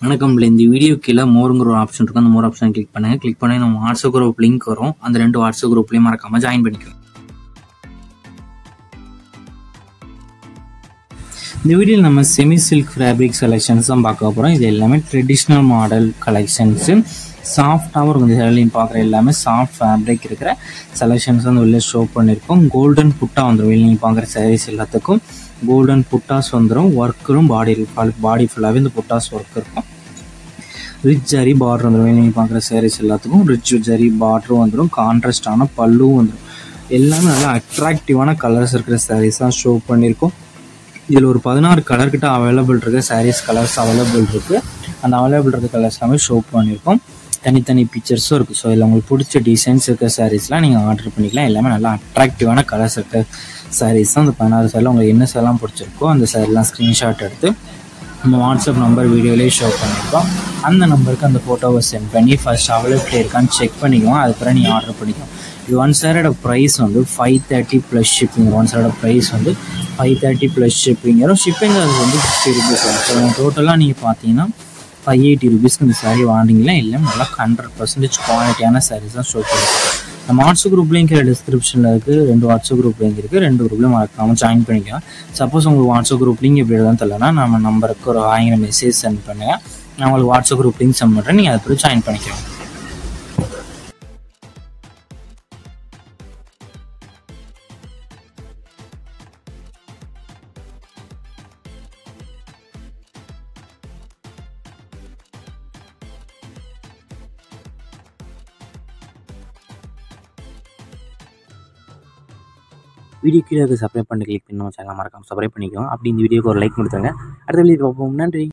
வணக்கம். இந்த வீடியோ கீழே மோருங்கிற ஒரு ஆப்ஷன் இருக்கும். அந்த மோர் ஆப்ஷன் கிளிக் பண்ணுங்க. கிளிக் பண்ணி நம்ம வாட்ஸ்அப் குரூப் லிங்க் வரும். அந்த 2 வாட்ஸ்அப் குரூப்லையும் மறக்காம ஜாயின் பண்ணிக்கோங்க. இந்த வீடியோவில் நம்ம செமி சில்க் ஃபேப்ரிக் கலெக்ஷன்ஸ் தான் பார்க்க போகிறோம். இது எல்லாமே ட்ரெடிஷ்னல் மாடல் கலெக்ஷன்ஸு. சாஃப்டாகவும் இருக்கும். இந்த சேனலையும் பார்க்குற எல்லாமே சாஃப்ட் ஃபேப்ரிக் இருக்கிற செலெக்ஷன்ஸ் வந்து வெளில ஷோ பண்ணியிருக்கோம். கோல்டன் புட்டா வந்துடும். வெளில நீங்கள் பார்க்குற சாரீஸ் எல்லாத்துக்கும் கோல்டன் புட்டாஸ் வந்துடும். ஒர்க்கரும் பாடி ஃபுல்லாகவே இந்த புட்டாஸ் ஒர்க் இருக்கும். ரிச் ஜரி பார்டர் வந்துடும். நீங்கள் பார்க்குற சாரீஸ் எல்லாத்துக்கும் ரிச் ஜரி பார்டரும் வந்துடும். கான்ட்ராஸ்டான பல்லுவும் வந்துடும். எல்லாமே நல்லா அட்ராக்டிவான கலர்ஸ் இருக்கிற சாரீஸ் தான் ஷோ பண்ணியிருக்கோம். இதில் ஒரு 16 கலர்கிட்ட அவைலபிள் இருக்குது. சாரீஸ் கலர்ஸ் அவைலபிள் இருக்குது. அந்த அவைலபிள் இருக்க கலர்ஸ் எல்லாமே ஷோ பண்ணியிருக்கோம். தனித்தனி பிக்சர்ஸும் இருக்குது. ஸோ இதில் உங்களுக்கு பிடிச்ச டிசைன்ஸ் இருக்கிற சாரீஸ்லாம் நீங்கள் ஆர்டர் பண்ணிக்கலாம். எல்லாமே நல்லா அட்ராக்டிவான கலர்ஸ் இருக்கிற சாரீஸ் தான். அந்த 16 சாரியில் உங்களுக்கு என்ன சாரெலாம் பிடிச்சிருக்கோ அந்த சாரிலாம் ஸ்க்ரீன்ஷாட் எடுத்து நம்ம வாட்ஸ்அப் நம்பர் வீடியோலேயே ஷோ பண்ணியிருக்கோம். அந்த நம்பருக்கு அந்த ஃபோட்டோவை சென்ட் பண்ணி ஃபர்ஸ்ட் அவைலபிள் இருக்கான்னு செக் பண்ணிக்குவோம். அதுக்கப்புறம் நீங்கள் ஆர்டர் பண்ணிக்கலாம். இது ஒன் சாரோட ப்ரைஸ் வந்து 530 ப்ளஸ் ஷிப்பிங். ஒன் சாரோட ப்ரைஸ் வந்து 530 ப்ளஸ் ஷிப்பிங் வரும். ஷிப்பிங் அது வந்து 50 ருபீஸ் வரும். ஸோ டோட்டலாக நீங்கள் பார்த்தீங்கன்னா 580 ருபீஸ்க்கு இந்த சாரீ வாங்கினீங்களா இல்லை நல்லா 100% குவாலிட்டியான சாரீஸ் தான் ஷோ பண்ணுவோம். நம்ம வாட்ஸ்அப் குரூப் லிங்க் டிஸ்கிரிப்ஷனில் இருக்குது. 2 வாட்ஸ்அப் குரூப் லிங்க் இருக்குது. 2 குரூப்லையும் மறக்காம ஜாயின் பண்ணிக்கலாம். சப்போஸ் உங்களுக்கு வாட்ஸ்அப் குரூப் லிங்க் எப்படி தான் தெரியலனா நம்ம நம்பருக்கு ஒரு 1000 மெசேஜ் சென்ட் பண்ணுங்கள். நான் உங்களுக்கு வாட்ஸ்அப் குரூப் லிங்க் சென்ட் பண்ணுறேன். நீங்கள் அதை ஜாயின் பண்ணிக்கலாம். வீடியோ கீழே சப்ஸ்கிரைப் பண்ணி கிளிக் பண்ணி நம்ம சேனல் மறக்காம சப்ஸ்கிரைப் பண்ணிக்கோங்க. அப்படி இந்த வீடியோக்கு ஒரு லைக் கொடுத்துருங்க. அடுத்த வீடியோ பார்ப்போம். நன்றி.